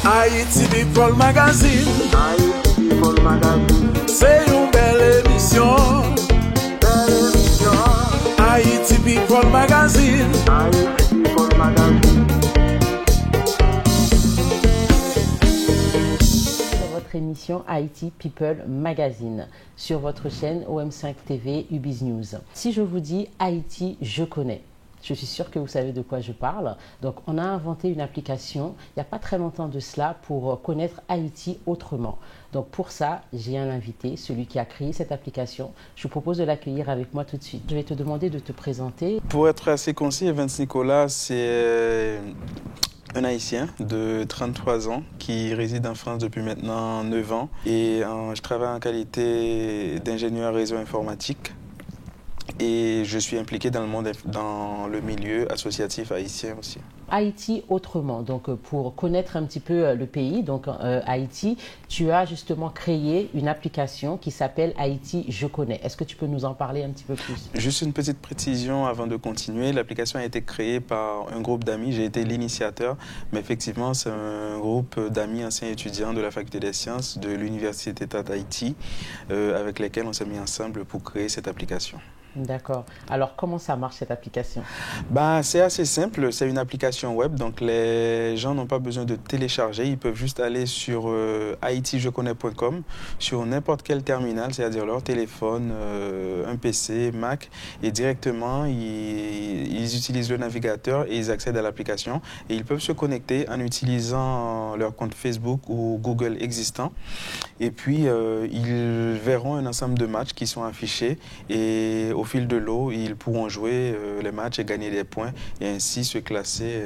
Haïti People Magazine. Haïti People Magazine. C'est une belle émission. Belle émission. Haïti People Magazine. Haïti People Magazine. Votre émission Haïti People Magazine sur votre chaîne OM5 TV Ubiz News. Si je vous dis Haïti, je connais. Je suis sûre que vous savez de quoi je parle. Donc, on a inventé une application il n'y a pas très longtemps de cela pour connaître Haïti autrement. Donc, pour ça, j'ai un invité, celui qui a créé cette application. Je vous propose de l'accueillir avec moi tout de suite. Je vais te demander de te présenter. Pour être assez concis, Evans Nicolas, c'est un Haïtien de 33 ans qui réside en France depuis maintenant 9 ans. Et je travaille en qualité d'ingénieur réseau informatique. Et je suis impliqué dans le milieu associatif haïtien aussi. Haïti autrement, donc pour connaître un petit peu le pays, donc Haïti, tu as justement créé une application qui s'appelle Haïti Je connais. Est-ce que tu peux nous en parler un petit peu plus? Juste une petite précision avant de continuer. L'application a été créée par un groupe d'amis. J'ai été l'initiateur, mais effectivement, c'est un groupe d'amis anciens étudiants de la Faculté des Sciences de l'Université d'Haïti avec lesquels on s'est mis ensemble pour créer cette application. D'accord. Alors, comment ça marche cette application? C'est assez simple. C'est une application web, donc les gens n'ont pas besoin de télécharger. Ils peuvent juste aller sur haitijeconnais.com, sur n'importe quel terminal, c'est-à-dire leur téléphone, un PC, Mac, et directement, ils utilisent le navigateur et ils accèdent à l'application. Et ils peuvent se connecter en utilisant leur compte Facebook ou Google existant. Et puis, ils verront un ensemble de matchs qui sont affichés et au fil de l'eau, ils pourront jouer les matchs et gagner des points et ainsi se classer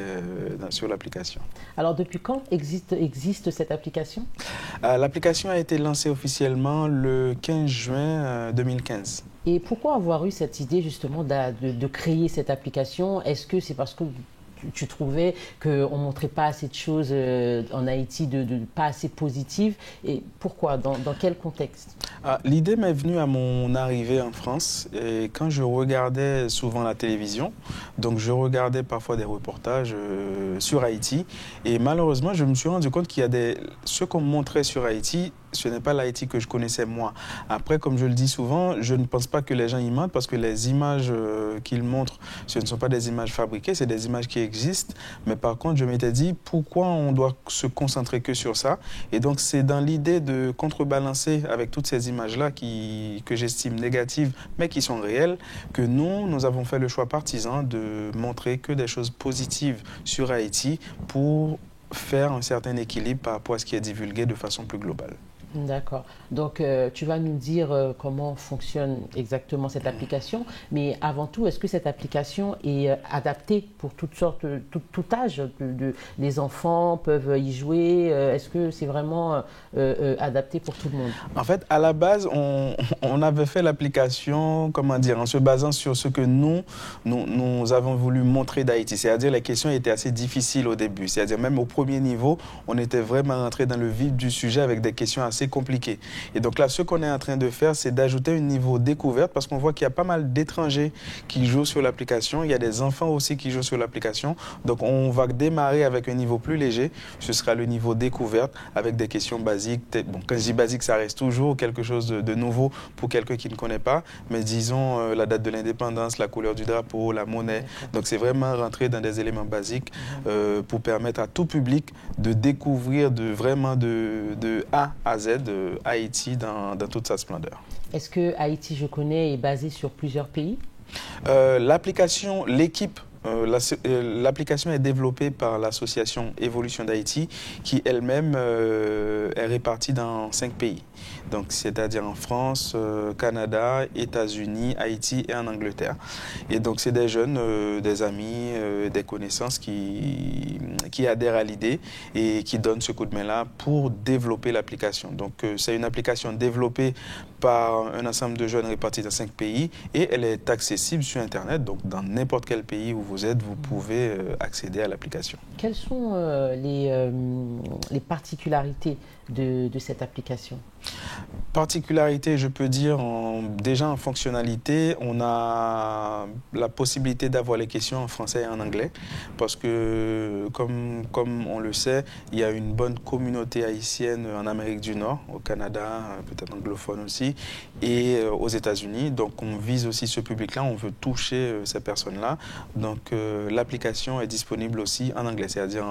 sur l'application. Alors, depuis quand existe cette application? L'application a été lancée officiellement le 15 juin 2015. Et pourquoi avoir eu cette idée justement de créer cette application? Est-ce que c'est parce que tu trouvais qu'on ne montrait pas assez de choses en Haïti, pas assez positives? Et pourquoi? Dans quel contexte? L'idée m'est venue à mon arrivée en France et quand je regardais souvent la télévision, donc je regardais parfois des reportages sur Haïti et malheureusement je me suis rendu compte qu'il y a ce qu'on montrait sur Haïti, ce n'est pas l'Haïti que je connaissais moi. Après, comme je le dis souvent, je ne pense pas que les gens y mentent parce que les images qu'ils montrent, ce ne sont pas des images fabriquées, c'est des images qui existent. Mais par contre, je m'étais dit, pourquoi on doit se concentrer que sur ça? Et donc, c'est dans l'idée de contrebalancer avec toutes ces images-là que j'estime négatives, mais qui sont réelles, que nous avons fait le choix partisan de montrer que des choses positives sur Haïti pour faire un certain équilibre par rapport à ce qui est divulgué de façon plus globale. D'accord. Donc, tu vas nous dire comment fonctionne exactement cette application. Mais avant tout, est-ce que cette application est adaptée pour toutes sortes, tout âge? Les enfants peuvent y jouer? Est-ce que c'est vraiment adapté pour tout le monde? En fait, à la base, on avait fait l'application, comment dire, en se basant sur ce que nous avons voulu montrer d'Haïti. C'est-à-dire, les questions étaient assez difficiles au début. C'est-à-dire, même au premier niveau, on était vraiment rentré dans le vif du sujet avec des questions assez compliqué. Et donc là, ce qu'on est en train de faire, c'est d'ajouter un niveau découverte parce qu'on voit qu'il y a pas mal d'étrangers qui jouent sur l'application. Il y a des enfants aussi qui jouent sur l'application. Donc on va démarrer avec un niveau plus léger. Ce sera le niveau découverte avec des questions basiques. Bon, quand je dis basique, ça reste toujours quelque chose de nouveau pour quelqu'un qui ne connaît pas. Mais disons la date de l'indépendance, la couleur du drapeau, la monnaie. Donc c'est vraiment rentrer dans des éléments basiques pour permettre à tout public de découvrir vraiment de A à Z de Haïti dans toute sa splendeur. Est-ce que Haïti Je connais est basé sur plusieurs pays? L'application, l'équipe, l'application est développée par l'association Évolution d'Haïti qui elle-même est répartie dans 5 pays. Donc, c'est-à-dire en France, Canada, États-Unis, Haïti et en Angleterre. Et donc, c'est des jeunes, des amis, des connaissances qui adhèrent à l'idée et qui donnent ce coup de main-là pour développer l'application. Donc, c'est une application développée par un ensemble de jeunes répartis dans 5 pays et elle est accessible sur Internet. Donc, dans n'importe quel pays où vous êtes, vous pouvez accéder à l'application. Quelles sont les particularités de cette application? particularité, je peux dire, déjà en fonctionnalité, on a la possibilité d'avoir les questions en français et en anglais, parce que, comme on le sait, il y a une bonne communauté haïtienne en Amérique du Nord, au Canada, peut-être anglophone aussi, et aux États-Unis. Donc, on vise aussi ce public-là, on veut toucher ces personnes-là. Donc, l'application est disponible aussi en anglais, c'est-à-dire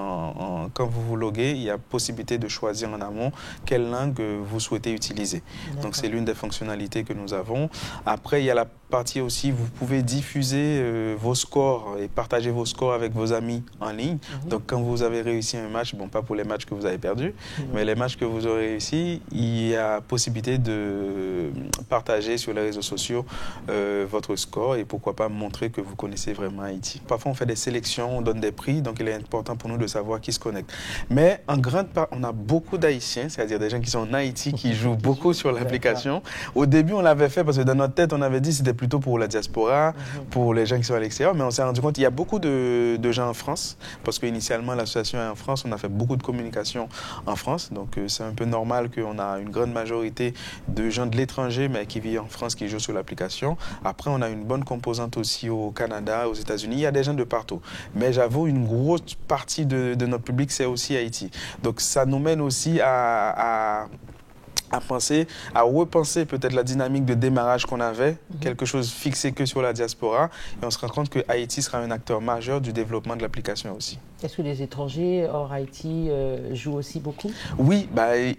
quand vous vous loguez, il y a possibilité de choisir en amont quelle langue vous souhaitez utiliser. Donc, c'est l'une des fonctionnalités que nous avons. Après, il y a la partie aussi, vous pouvez diffuser vos scores et partager vos scores avec vos amis en ligne. Donc, quand vous avez réussi un match, bon, pas pour les matchs que vous avez perdus, mais les matchs que vous aurez réussi, il y a possibilité de partager sur les réseaux sociaux votre score et pourquoi pas montrer que vous connaissez vraiment Haïti. Parfois, on fait des sélections, on donne des prix, donc il est important pour nous de savoir qui se connecte. Mais en grande part, on a beaucoup d'Haïtiens, c'est-à-dire des gens qui sont en Haïti, qui jouent beaucoup sur l'application. Au début, on l'avait fait parce que dans notre tête, on avait dit que c'était plutôt pour la diaspora, pour les gens qui sont à l'extérieur, mais on s'est rendu compte qu'il y a beaucoup de gens en France, parce qu'initialement, l'association est en France, on a fait beaucoup de communication en France, donc c'est un peu normal qu'on a une grande majorité de gens de l'étranger, mais qui vivent en France, qui jouent sur l'application. Après, on a une bonne composante aussi au Canada, aux États-Unis, il y a des gens de partout. Mais j'avoue, une grosse partie de notre public, c'est aussi Haïti. Donc ça nous mène aussi à repenser peut-être la dynamique de démarrage qu'on avait, quelque chose fixé que sur la diaspora, et on se rend compte que Haïti sera un acteur majeur du développement de l'application aussi. Est-ce que les étrangers hors Haïti jouent aussi beaucoup? Oui,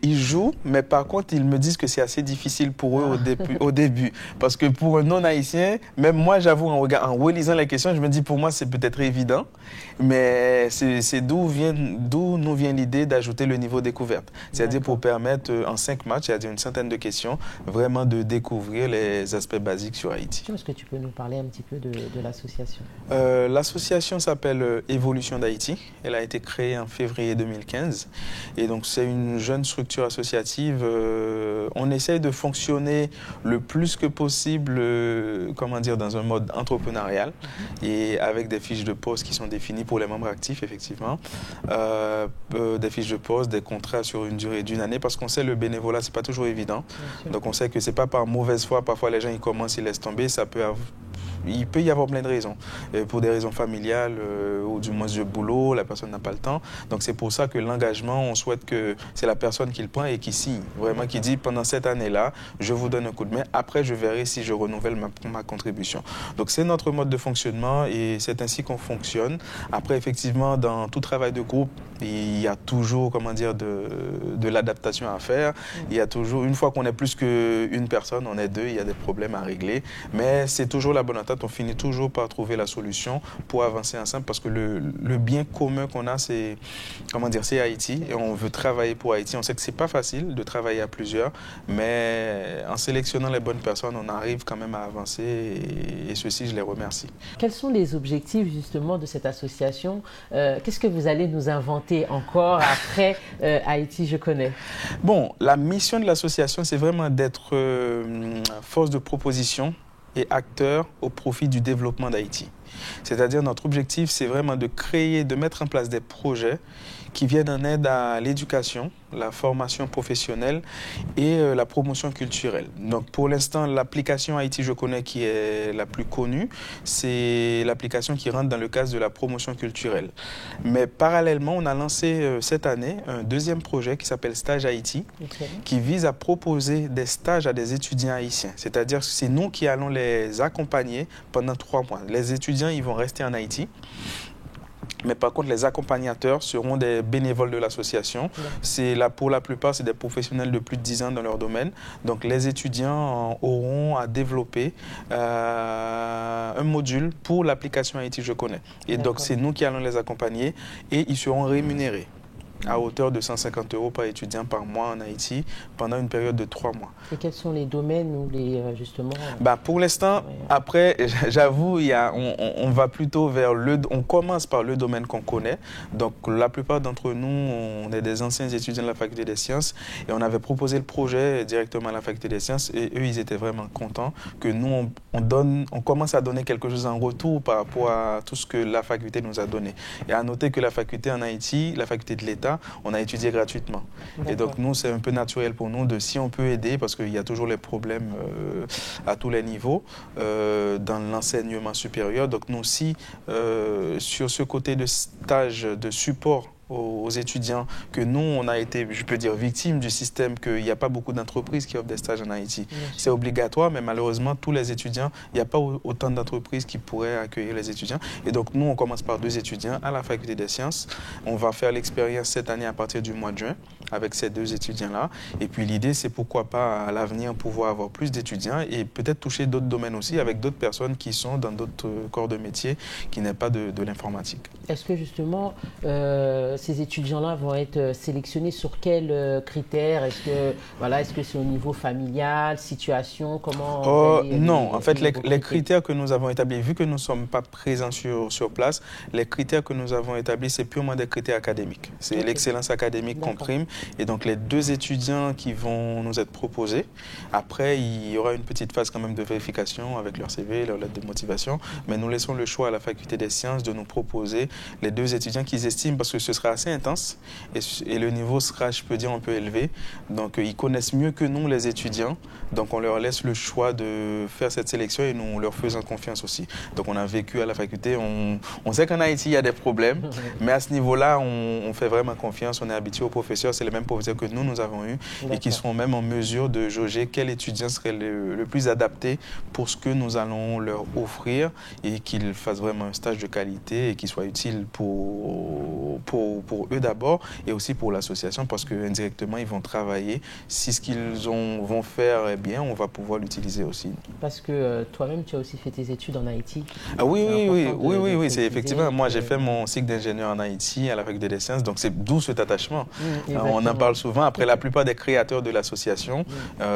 ils jouent, mais par contre, ils me disent que c'est assez difficile pour eux au début. Parce que pour un non-haïtien, même moi, j'avoue, en relisant les questions, je me dis, pour moi, c'est peut-être évident, mais c'est d'où nous vient l'idée d'ajouter le niveau découverte. C'est-à-dire pour permettre, en 5 matchs, c'est-à-dire une centaine de questions, vraiment de découvrir les aspects basiques sur Haïti. Est-ce que tu peux nous parler un petit peu de l'association? L'association s'appelle Évolution d'Haïti. Elle a été créée en février 2015. Et donc, c'est une jeune structure associative. On essaye de fonctionner le plus que possible, dans un mode entrepreneurial et avec des fiches de poste qui sont définies pour les membres actifs, effectivement. Des fiches de poste, des contrats sur une durée d'1 année, parce qu'on sait le bénévolat, c'est pas toujours évident. Donc, on sait que c'est pas par mauvaise foi. Parfois, les gens, ils commencent, ils laissent tomber. Il peut y avoir plein de raisons. Pour des raisons familiales ou du moins de boulot, la personne n'a pas le temps. Donc c'est pour ça que l'engagement, on souhaite que c'est la personne qui le prend et qui signe. Vraiment qui dit pendant cette année-là, je vous donne un coup de main. Après, je verrai si je renouvelle ma contribution. Donc c'est notre mode de fonctionnement et c'est ainsi qu'on fonctionne. Après, effectivement, dans tout travail de groupe, il y a toujours, de l'adaptation à faire. Il y a toujours, une fois qu'on est plus qu'une personne, on est 2, il y a des problèmes à régler. Mais c'est toujours la bonne entente. On finit toujours par trouver la solution pour avancer ensemble parce que le bien commun qu'on a, c'est Haïti et on veut travailler pour Haïti. On sait que c'est pas facile de travailler à plusieurs, mais en sélectionnant les bonnes personnes, on arrive quand même à avancer et ceux-ci, je les remercie. Quels sont les objectifs justement de cette association? Qu'est-ce que vous allez nous inventer encore après Haïti, je connais? Bon, la mission de l'association, c'est vraiment d'être force de proposition et acteur au profit du développement d'Haïti. C'est-à-dire notre objectif, c'est vraiment de mettre en place des projets qui viennent en aide à l'éducation, la formation professionnelle et la promotion culturelle. Donc pour l'instant, l'application Haïti Je connais qui est la plus connue, c'est l'application qui rentre dans le cadre de la promotion culturelle. Mais parallèlement, on a lancé cette année un deuxième projet qui s'appelle Stage Haïti, qui vise à proposer des stages à des étudiants haïtiens. C'est-à-dire que c'est nous qui allons les accompagner pendant 3 mois. Les étudiants, ils vont rester en Haïti. Mais par contre, les accompagnateurs seront des bénévoles de l'association. Pour la plupart, c'est des professionnels de plus de 10 ans dans leur domaine. Donc, les étudiants auront à développer un module pour l'application Haïti Je connais. Et donc, c'est nous qui allons les accompagner et ils seront rémunérés à hauteur de 150 € par étudiant par mois en Haïti pendant une période de 3 mois. Et quels sont les domaines où justement... Pour l'instant, après, j'avoue, on va plutôt vers on commence par le domaine qu'on connaît. Donc, la plupart d'entre nous, on est des anciens étudiants de la Faculté des Sciences et on avait proposé le projet directement à la Faculté des Sciences et eux, ils étaient vraiment contents que nous, on commence à donner quelque chose en retour par rapport à tout ce que la faculté nous a donné. Et à noter que la faculté en Haïti, la faculté de l'État, résultats, on a étudié gratuitement. Et donc nous, c'est un peu naturel pour nous de si on peut aider, parce qu'il y a toujours les problèmes à tous les niveaux dans l'enseignement supérieur. Donc nous aussi, sur ce côté de stage, de support aux étudiants, que nous, on a été, je peux dire, victimes du système, qu'il n'y a pas beaucoup d'entreprises qui offrent des stages en Haïti. C'est obligatoire, mais malheureusement, tous les étudiants, il n'y a pas autant d'entreprises qui pourraient accueillir les étudiants. Et donc, nous, on commence par 2 étudiants à la Faculté des Sciences. On va faire l'expérience cette année à partir du mois de juin avec ces 2 étudiants-là. Et puis, l'idée, c'est pourquoi pas à l'avenir pouvoir avoir plus d'étudiants et peut-être toucher d'autres domaines aussi avec d'autres personnes qui sont dans d'autres corps de métier qui n'est pas de l'informatique. Est-ce que justement, ces étudiants-là vont être sélectionnés sur quels critères? Est-ce que c'est au niveau familial, situation, comment Non, en fait, les critères que nous avons établis, vu que nous ne sommes pas présents sur place, les critères que nous avons établis, c'est purement des critères académiques. C'est l'excellence académique qu'on prime. Et donc, les 2 étudiants qui vont nous être proposés, après, il y aura une petite phase quand même de vérification avec leur CV, leur lettre de motivation. Mais nous laissons le choix à la Faculté des Sciences de nous proposer les 2 étudiants qu'ils estiment, parce que ce sera assez intense et le niveau sera, je peux dire, un peu élevé. Donc, ils connaissent mieux que nous les étudiants. Donc, on leur laisse le choix de faire cette sélection et nous leur faisons confiance aussi. Donc, on a vécu à la faculté. On sait qu'en Haïti, il y a des problèmes, mais à ce niveau-là, on fait vraiment confiance. On est habitué aux professeurs. C'est les mêmes professeurs que nous avons eus et qui seront même en mesure de jauger quel étudiant serait le plus adapté pour ce que nous allons leur offrir et qu'ils fassent vraiment un stage de qualité et qui soit utile pour eux d'abord et aussi pour l'association, parce qu'indirectement, ils vont travailler. Si ce qu'ils vont faire est bien, on va pouvoir l'utiliser aussi. Parce que toi-même, tu as aussi fait tes études en Haïti. Oui, c'est effectivement. Moi, j'ai fait mon cycle d'ingénieur en Haïti à la Faculté des Sciences, donc c'est d'où cet attachement. On en parle souvent. Après, la plupart des créateurs de l'association,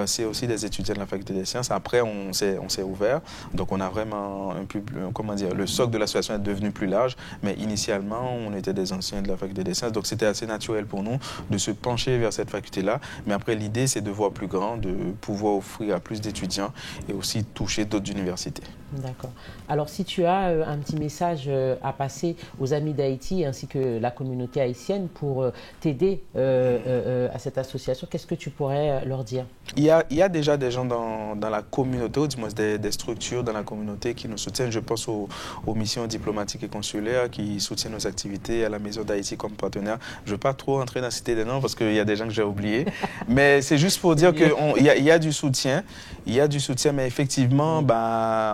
c'est aussi des étudiants de la Faculté des Sciences. Après, on s'est ouvert. Donc, on a vraiment le socle de l'association est devenu plus large, mais initialement, on était des anciens de la Faculté des Sciences, donc c'était assez naturel pour nous de se pencher vers cette faculté-là. Mais après, l'idée, c'est de voir plus grand, de pouvoir offrir à plus d'étudiants et aussi toucher d'autres universités. D'accord. Alors, si tu as un petit message à passer aux amis d'Haïti ainsi que la communauté haïtienne pour t'aider à cette association, qu'est-ce que tu pourrais leur dire? Il y a déjà des gens dans la communauté, ou du moins des structures dans la communauté qui nous soutiennent. Je pense aux missions diplomatiques et consulaires qui soutiennent nos activités, à la Maison d'Haïti comme partenaire. Je ne veux pas trop entrer dans la cité des noms parce qu'il y a des gens que j'ai oubliés. Mais c'est juste pour dire qu'il y a du soutien. Il y a du soutien, mais effectivement,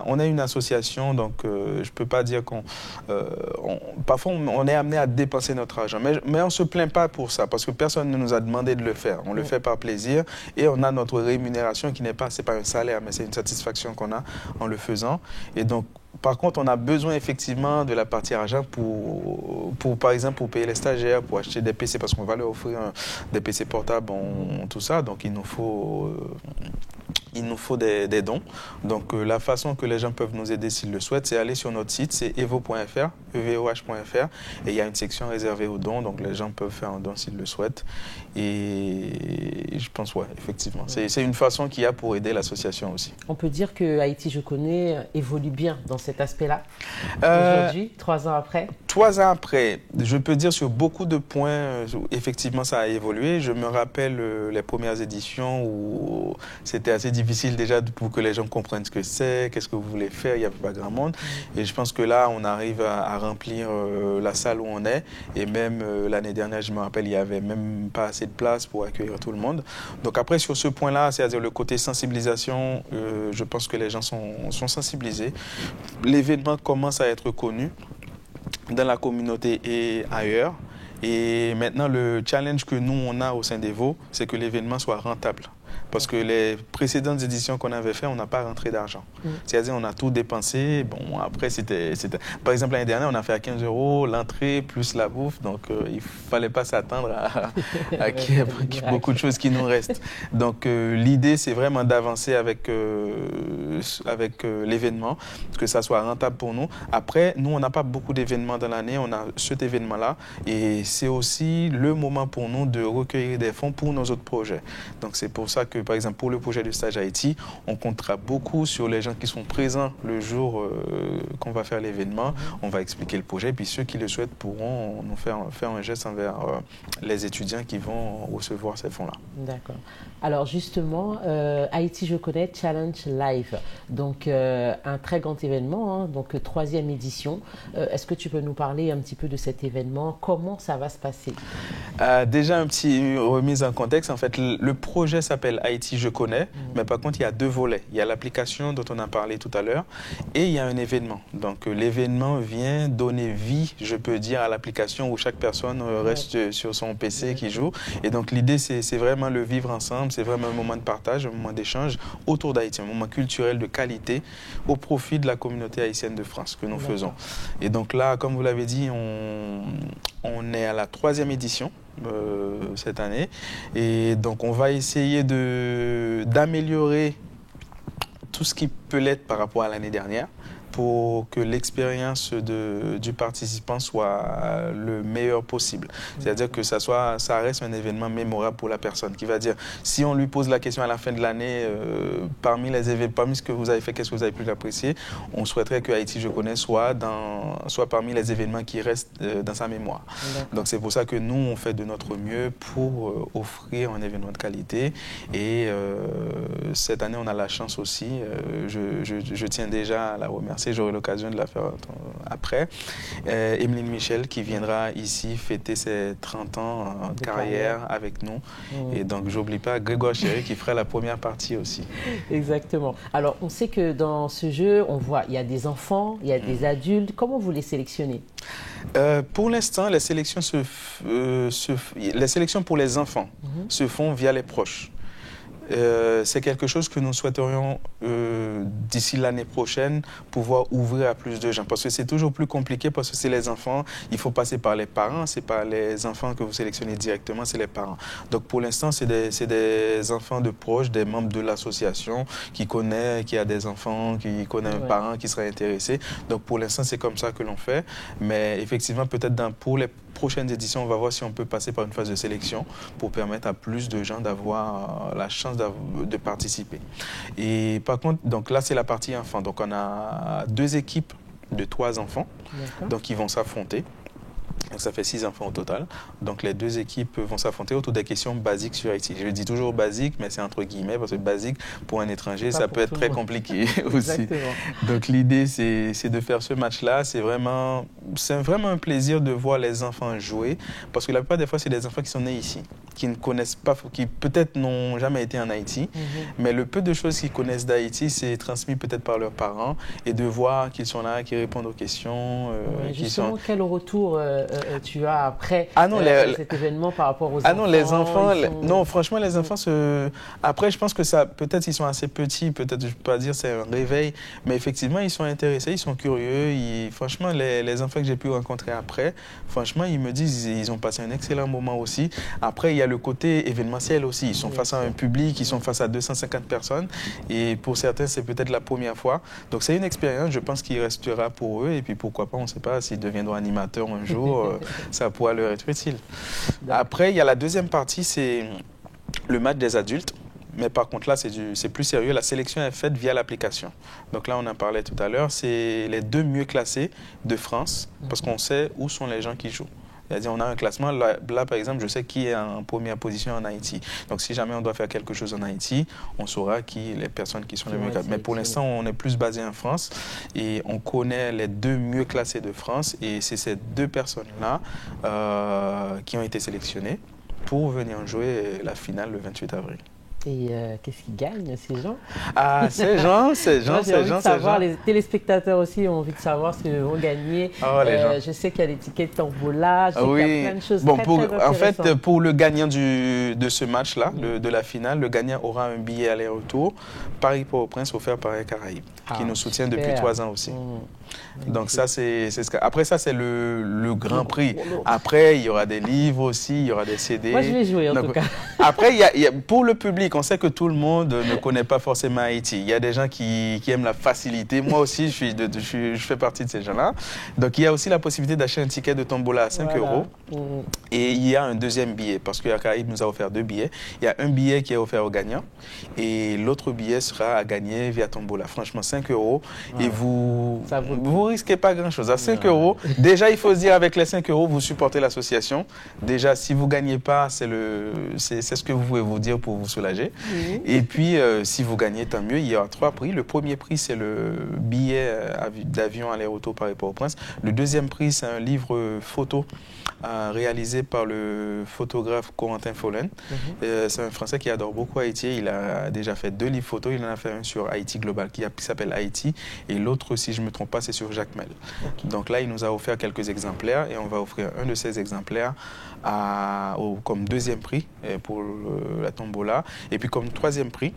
on est une association, donc je ne peux pas dire parfois, on est amené à dépenser notre argent. Mais on ne se plaint pas pour ça, parce que personne ne nous a demandé de le faire. On le fait par plaisir et on a notre rémunération qui n'est pas, c'est pas un salaire, mais c'est une satisfaction qu'on a en le faisant. Et donc, par contre, on a besoin effectivement de la partie argent par exemple, pour payer les stagiaires, pour acheter des PC, parce qu'on va leur offrir des PC portables, tout ça. Donc, il nous faut des dons. Donc, la façon que les gens peuvent nous aider s'ils le souhaitent, c'est aller sur notre site, c'est evoh.fr, evoh.fr, et il y a une section réservée aux dons, donc les gens peuvent faire un don s'ils le souhaitent. Et je pense, effectivement, c'est une façon qu'il y a pour aider l'association aussi. On peut dire que Haïti, je connais, évolue bien dans cet aspect-là. Aujourd'hui, 3 ans après? 3 ans après, je peux dire sur beaucoup de points, effectivement, ça a évolué. Je me rappelle les premières éditions où c'était assez difficile déjà pour que les gens comprennent ce que c'est, qu'est-ce que vous voulez faire, il n'y avait pas grand monde. Et je pense que là, on arrive à remplir la salle où on est. Et même l'année dernière, je me rappelle, il n'y avait même pas assez de place pour accueillir tout le monde. Donc après, sur ce point-là, c'est-à-dire le côté sensibilisation, je pense que les gens sont sensibilisés. L'événement commence à être connu dans la communauté et ailleurs. Et maintenant, le challenge que nous, on a au sein d'Evoh, c'est que l'événement soit rentable. Parce que les précédentes éditions qu'on avait fait, on n'a pas rentré d'argent. C'est-à-dire, on a tout dépensé. Bon, après, c'était... Par exemple, l'année dernière, on a fait à 15 € l'entrée plus la bouffe. Donc, il ne fallait pas s'attendre à qu'il y ait beaucoup de choses qui nous restent. Donc, l'idée, c'est vraiment d'avancer avec l'événement, que ça soit rentable pour nous. Après, nous, on n'a pas beaucoup d'événements dans l'année. On a cet événement-là. Et c'est aussi le moment pour nous de recueillir des fonds pour nos autres projets. Donc, c'est pour ça que que, par exemple, pour le projet de stage Haïti, on comptera beaucoup sur les gens qui sont présents le jour qu'on va faire l'événement. On va expliquer le projet, puis ceux qui le souhaitent pourront nous faire un geste envers les étudiants qui vont recevoir ces fonds-là. D'accord. Alors justement, Haïti Je Connais Challenge Live, donc un très grand événement, hein, donc 3e édition. Est-ce que tu peux nous parler un petit peu de cet événement? Comment ça va se passer? Déjà, un petit remise en contexte. En fait, le projet s'appelle Haïti Je Connais, mais par contre, il y a 2 volets. Il y a l'application dont on a parlé tout à l'heure et il y a un événement. Donc, l'événement vient donner vie, je peux dire, à l'application où chaque personne reste sur son PC qui joue. Et donc, l'idée, c'est vraiment le vivre ensemble. C'est vraiment un moment de partage, un moment d'échange autour d'Haïti, un moment culturel de qualité au profit de la communauté haïtienne de France que nous faisons. Et donc là, comme vous l'avez dit, on est à la 3e édition cette année. Et donc, on va essayer d'améliorer tout ce qui peut l'être par rapport à l'année dernière, pour que l'expérience du participant soit le meilleur possible. C'est-à-dire que ça reste un événement mémorable pour la personne qui va dire, si on lui pose la question à la fin de l'année, parmi ce que vous avez fait, qu'est-ce que vous avez pu apprécier, on souhaiterait que Haïti Je Connais soit parmi les événements qui restent dans sa mémoire. Donc c'est pour ça que nous, on fait de notre mieux pour offrir un événement de qualité. Et cette année, on a la chance aussi, je tiens déjà à la remercier, j'aurai l'occasion de la faire après. Emeline Michel qui viendra ici fêter ses 30 ans de carrière avec nous. Et donc, j'oublie pas Grégoire Chéry qui fera la première partie aussi. Exactement. Alors, on sait que dans ce jeu, on voit, il y a des enfants, il y a des adultes. Comment vous les sélectionnez? Pour l'instant, les sélections pour les enfants se font via les proches. C'est quelque chose que nous souhaiterions d'ici l'année prochaine pouvoir ouvrir à plus de gens, parce que c'est toujours plus compliqué, parce que c'est les enfants, il faut passer par les parents, c'est pas les enfants que vous sélectionnez directement, c'est les parents. Donc pour l'instant, c'est des enfants de proches, des membres de l'association qui a des enfants, qui connaît un parent qui serait intéressé. Donc pour l'instant, c'est comme ça que l'on fait, mais effectivement, peut-être pour les prochaines éditions, on va voir si on peut passer par une phase de sélection pour permettre à plus de gens d'avoir la chance de participer. Et par contre, donc là, c'est la partie enfant. Donc on a 2 équipes de 3 enfants, donc ils vont s'affronter. Donc ça fait 6 enfants au total. Donc les 2 équipes vont s'affronter autour des questions basiques sur Haïti. Je dis toujours basique, mais c'est entre guillemets, parce que basique, pour un étranger, ça peut être très compliqué aussi. Donc l'idée, c'est de faire ce match-là. C'est vraiment un plaisir de voir les enfants jouer, parce que la plupart des fois, c'est des enfants qui sont nés ici, qui ne connaissent pas, qui peut-être n'ont jamais été en Haïti, mais le peu de choses qu'ils connaissent d'Haïti, c'est transmis peut-être par leurs parents, et de voir qu'ils sont là, qu'ils répondent aux questions. Justement, quel retour tu as après cet événement par rapport aux enfants? Ah non, les enfants, non, franchement, les enfants, après, je pense que ça, peut-être ils sont assez petits, peut-être je ne peux pas dire c'est un réveil, mais effectivement, ils sont intéressés, ils sont curieux. Franchement, les enfants que j'ai pu rencontrer après, franchement, ils me disent ils ont passé un excellent moment aussi. Après, il y a le côté événementiel aussi. Ils sont face à un public, ils sont face à 250 personnes, et pour certains, c'est peut-être la première fois. Donc, c'est une expérience, je pense, qui restera pour eux, et puis pourquoi pas, on ne sait pas s'ils deviendront animateurs un jour. Ça pourra leur être utile. Après, il y a la deuxième partie, c'est le match des adultes. Mais par contre, là, c'est plus sérieux. La sélection est faite via l'application. Donc là, on en parlait tout à l'heure. C'est les 2 mieux classés de France, parce qu'on sait où sont les gens qui jouent. C'est-à-dire, on a un classement. Là, par exemple, je sais qui est en première position en Haïti. Donc, si jamais on doit faire quelque chose en Haïti, on saura les personnes qui sont les mieux classées. Mais pour l'instant, on est plus basé en France et on connaît les 2 mieux classés de France. Et c'est ces 2 personnes-là qui ont été sélectionnées pour venir jouer la finale le 28 avril. Et qu'est-ce qu'ils gagnent, ces gens? Ces gens. Les téléspectateurs aussi ont envie de savoir ce qu'ils vont gagner. Je sais qu'il y a des tickets de tombola, je sais qu'il y a plein de choses en fait, pour le gagnant de ce match-là, de la finale, le gagnant aura un billet aller-retour Paris-Port-au-Prince offert par Air Caraïbes, qui nous soutient depuis 3 ans aussi. Donc ça, après ça, c'est le grand prix. Après, il y aura des livres aussi, il y aura des CD. Moi, je vais jouer en tout cas. Après, pour le public, on sait que tout le monde ne connaît pas forcément Haïti. Il y a des gens qui aiment la facilité. Moi aussi, je fais partie de ces gens-là. Donc, il y a aussi la possibilité d'acheter un ticket de tombola à 5 euros. Et il y a un deuxième billet, parce que Caraïbes nous a offert 2 billets. Il y a un billet qui est offert aux gagnants et l'autre billet sera à gagner via tombola. Franchement, 5 euros. Et vous risquez pas grand-chose. À 5 euros, déjà, il faut se dire, avec les 5 euros, vous supportez l'association. Déjà, si vous ne gagnez pas, c'est ce que vous pouvez vous dire pour vous soulager. Et puis, si vous gagnez, tant mieux. Il y aura 3 prix. Le premier prix, c'est le billet d'avion aller-retour Paris-Port-au-Prince. Le deuxième prix, c'est un livre photo réalisé par le photographe Corentin Follen. C'est un Français qui adore beaucoup Haïti. Il a déjà fait 2 livres photos. Il en a fait un sur Haïti Global qui s'appelle Haïti. Et l'autre, si je ne me trompe pas, c'est sur Jacmel. Donc là, il nous a offert quelques exemplaires et on va offrir un de ces exemplaires comme deuxième prix pour la tombola. Et puis comme troisième prix,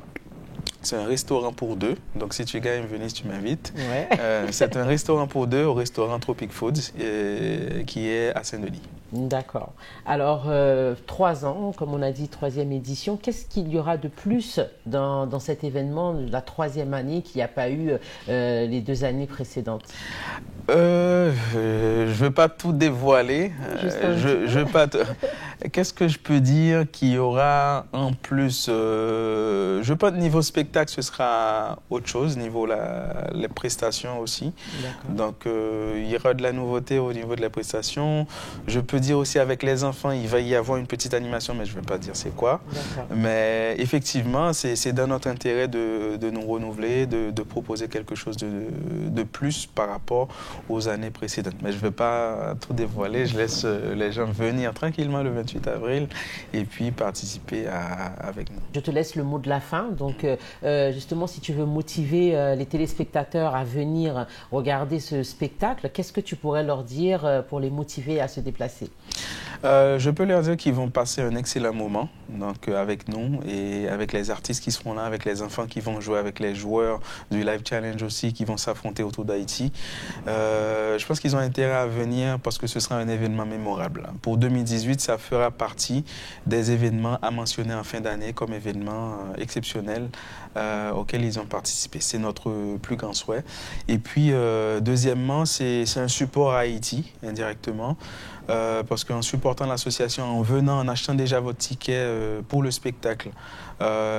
c'est un restaurant pour 2. Donc, si tu gagnes Venise, tu m'invites. Ouais. C'est un restaurant pour 2 au restaurant Tropic Foods qui est à Saint-Denis. D'accord. Alors, 3 ans, comme on a dit, 3e édition. Qu'est-ce qu'il y aura de plus dans cet événement, la 3e année, qu'il n'y a pas eu les 2 années précédentes? Je ne veux pas tout dévoiler. Qu'est-ce que je peux dire qu'il y aura en plus? Je pense que niveau spectacle, ce sera autre chose, niveau les prestations aussi. Donc, il y aura de la nouveauté au niveau de la prestation. Je peux dire aussi avec les enfants, il va y avoir une petite animation, mais je ne vais pas dire c'est quoi. Mais effectivement, c'est dans notre intérêt de nous renouveler, de proposer quelque chose de plus par rapport aux années précédentes. Mais je ne vais pas tout dévoiler, je laisse les gens venir tranquillement le 28 avril et puis participer avec nous. Je te laisse le mot de la fin. Donc, justement, si tu veux motiver les téléspectateurs à venir regarder ce spectacle, qu'est-ce que tu pourrais leur dire pour les motiver à se déplacer? Je peux leur dire qu'ils vont passer un excellent moment donc, avec nous et avec les artistes qui seront là, avec les enfants qui vont jouer, avec les joueurs du Live Challenge aussi qui vont s'affronter autour d'Haïti. Je pense qu'ils ont intérêt à venir parce que ce sera un événement mémorable. Pour 2018, ça fera partie des événements à mentionner en fin d'année comme événements exceptionnels auxquels ils ont participé. C'est notre plus grand souhait. Et puis, deuxièmement, c'est un support à Haïti, indirectement. Parce qu'en supportant l'association, en venant, en achetant déjà votre ticket pour le spectacle,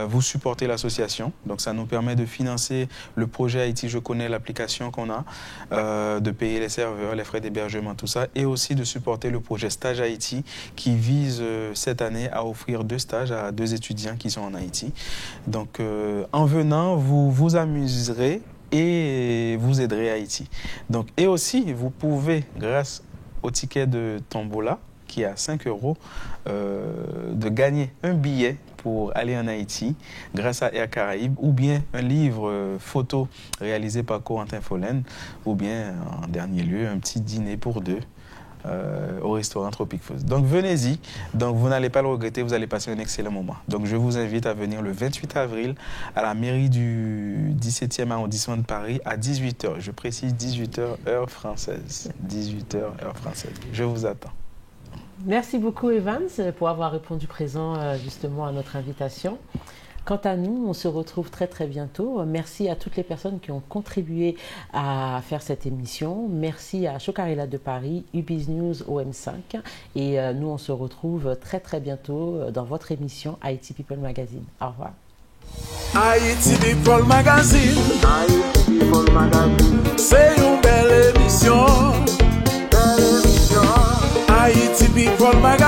vous supportez l'association. Donc ça nous permet de financer le projet Haïti Je Connais, l'application qu'on a, de payer les serveurs, les frais d'hébergement, tout ça, et aussi de supporter le projet Stage Haïti qui vise cette année à offrir 2 stages à 2 étudiants qui sont en Haïti. Donc en venant, vous vous amuserez et vous aiderez Haïti. Donc, et aussi, vous pouvez, grâce au ticket de tombola, qui est à 5 euros, de gagner un billet pour aller en Haïti grâce à Air Caraïbes, ou bien un livre photo réalisé par Corentin Follen, ou bien, en dernier lieu, un petit dîner pour 2 au restaurant Tropic Foods. Donc venez-y, donc vous n'allez pas le regretter, vous allez passer un excellent moment. Donc je vous invite à venir le 28 avril à la mairie du 17e arrondissement de Paris à 18h. Je précise 18h heure française. 18h heure française. Je vous attends. Merci beaucoup Evans pour avoir répondu présent justement à notre invitation. Quant à nous, on se retrouve très très bientôt. Merci à toutes les personnes qui ont contribué à faire cette émission. Merci à Chocarilla de Paris, UBizNews OM5. Et nous, on se retrouve très très bientôt dans votre émission Haïti People Magazine. Au revoir. Haïti People Magazine, c'est une belle émission. Haïti People Magazine.